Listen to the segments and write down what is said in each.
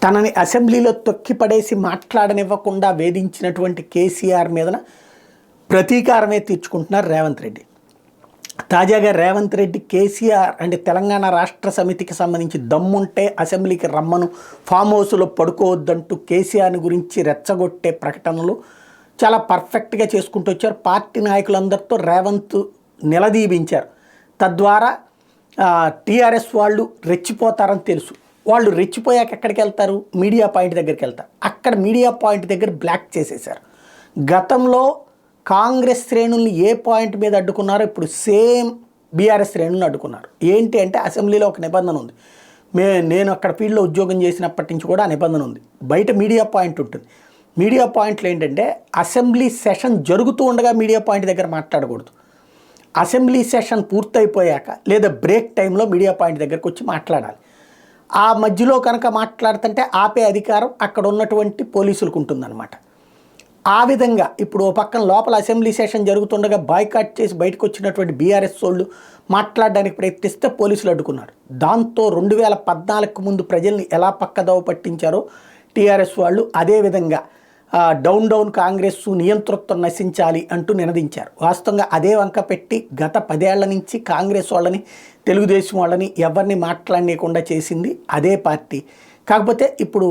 తనని అసెంబ్లీలో తొక్కిపడేసి మాట్లాడనివ్వకుండా వేధించినటువంటి కేసీఆర్ మీదన ప్రతీకారమే తీర్చుకుంటున్నారు రేవంత్ రెడ్డి. తాజాగా రేవంత్ రెడ్డి కేసీఆర్ అంటే తెలంగాణ రాష్ట్ర సమితికి సంబంధించి దమ్ముంటే అసెంబ్లీకి రమ్మను, ఫామ్ హౌస్లో పడుకోవద్దంటూ కేసీఆర్ని గురించి రెచ్చగొట్టే ప్రకటనలు చాలా పర్ఫెక్ట్గా చేసుకుంటూ వచ్చారు. పార్టీ నాయకులందరితో రేవంత్ నిలదీపించారు. తద్వారా టీఆర్ఎస్ వాళ్ళు రెచ్చిపోతారని తెలుసు. వాళ్ళు రెచ్చిపోయాక ఎక్కడికి వెళ్తారు? మీడియా పాయింట్ దగ్గరికి వెళ్తారు. అక్కడ మీడియా పాయింట్ దగ్గర బ్లాక్ చేసేశారు. గతంలో కాంగ్రెస్ శ్రేణుల్ని ఏ పాయింట్ మీద అడ్డుకున్నారో ఇప్పుడు సేమ్ బీఆర్ఎస్ శ్రేణులను అడ్డుకున్నారు. ఏంటి అంటే అసెంబ్లీలో ఒక నిబంధన ఉంది. నేను అక్కడ ఫీల్డ్లో ఉద్యోగం చేసినప్పటి నుంచి కూడా ఆ నిబంధన ఉంది. బయట మీడియా పాయింట్ ఉంటుంది. మీడియా పాయింట్లు ఏంటంటే అసెంబ్లీ సెషన్ జరుగుతూ ఉండగా మీడియా పాయింట్ దగ్గర మాట్లాడకూడదు. అసెంబ్లీ సెషన్ పూర్తయిపోయాక లేదా బ్రేక్ టైంలో మీడియా పాయింట్ దగ్గరకు వచ్చి మాట్లాడాలి. ఆ మధ్యలో కనుక మాట్లాడుతుంటే ఆపే అధికారం అక్కడ ఉన్నటువంటి పోలీసులకు ఉంటుందన్నమాట. ఆ విధంగా ఇప్పుడు ఓ పక్కన లోపల అసెంబ్లీ సెషన్ జరుగుతుండగా బాయ్కాట్ చేసి బయటకు వచ్చినటువంటి బీఆర్ఎస్ వాళ్ళు మాట్లాడడానికి ప్రయత్నిస్తే పోలీసులు అడ్డుకున్నారు. దాంతో 2014కు ముందు ప్రజల్ని ఎలా పక్కదోవ పట్టించారో టీఆర్ఎస్ వాళ్ళు అదేవిధంగా డౌన్ కాంగ్రెస్ నియంతృత్వం నశించాలి అంటూ నినదించారు. వాస్తవంగా అదే వంక పెట్టి గత 10 ఏళ్ల నుంచి కాంగ్రెస్ వాళ్ళని, తెలుగుదేశం వాళ్ళని ఎవరిని మాట్లాడనీయకుండా చేసింది అదే పార్టీ. కాకపోతే ఇప్పుడు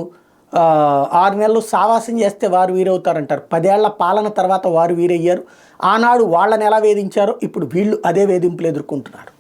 6 నెలలు సావాసం చేస్తే వారు వీరవుతారంటారు. 10 ఏళ్ల పాలన తర్వాత వారు వీరయ్యారు. ఆనాడు వాళ్ళని ఎలా వేధించారో ఇప్పుడు వీళ్ళు అదే వేధింపులు ఎదుర్కొంటున్నారు.